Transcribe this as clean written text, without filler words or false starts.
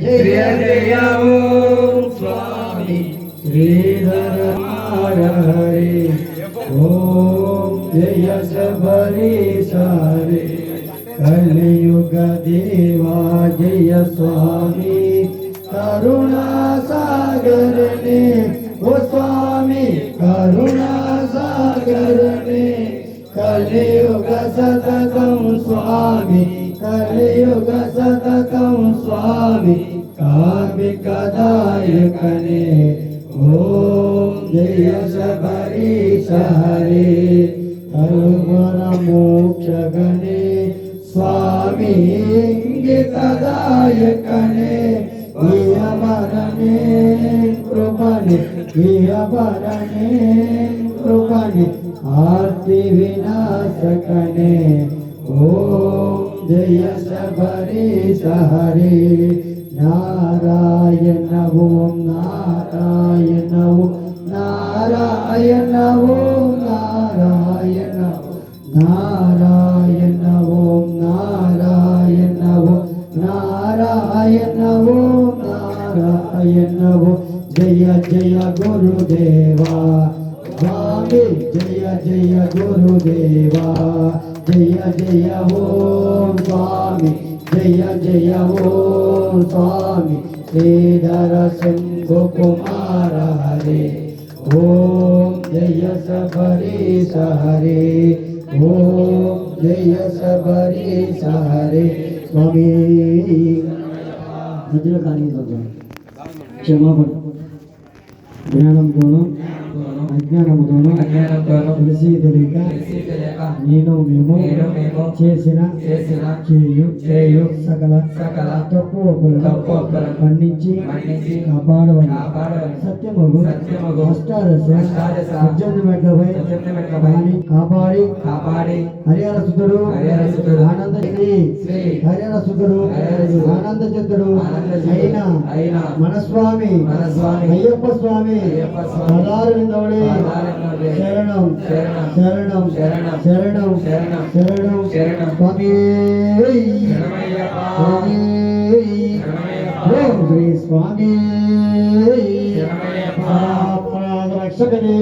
జయ జయ ఓం స్వామి శ్రీధర హరి ఓం జయ శబరీశ హరి కలియుగ దేవా జయ స్వామి కరుణా సాగరనే ఓ స్వామి కరుణా సాగరనే కలియుగ సతతం స్వామి కలియుగ సతతం స్వామి కామికదాయకనే ఓం జయ శబరీశ హరి కరుణ మోక్షగణే స్వామి ఇంగితదాయకనే వియమరణే కృపణి వియమరణే కృపణి ఆర్తి వినాశకనే ఓం జయ శబరీశ హరి నారాయణ ఓం నారాయణ ఓం నారాయణ ఓం నారాయణ నారాయణ ఓం నారాయణ ఓం నారాయణ ఓం నారాయణ ఓం జయ జయ గురుదేవా స్వామి జయ జయ గురుదేవా జయ జయ ఓం స్వామి జయ జయ ఓం స్వామి శ్రీధర శంభు కుమార హరి ఓం జయ శబరీశ హరి ఓం జయ శబరీశ హరి స్వామి మధ్యలో కానీ క్షమాపణ జ్ఞానంతోనూ అజ్ఞానముతోనూ తెలిసి తెలియక నేను మేము చేసిన చేయు సకల తప్పు మన్నించి కాపాడవని సత్యమగు అష్టాదశ మెట్లపై కాపాడి హరిహర సుతుడు ఆనంద హరిహర సుతుడు ఆనంద చిత్తుడు అయిన మనస్వామి అయ్యప్ప స్వామి పదారుందవడే శరణం శరణం శరణం శరణం స్వామి ఓం శ్రీ స్వామి రక్షకనే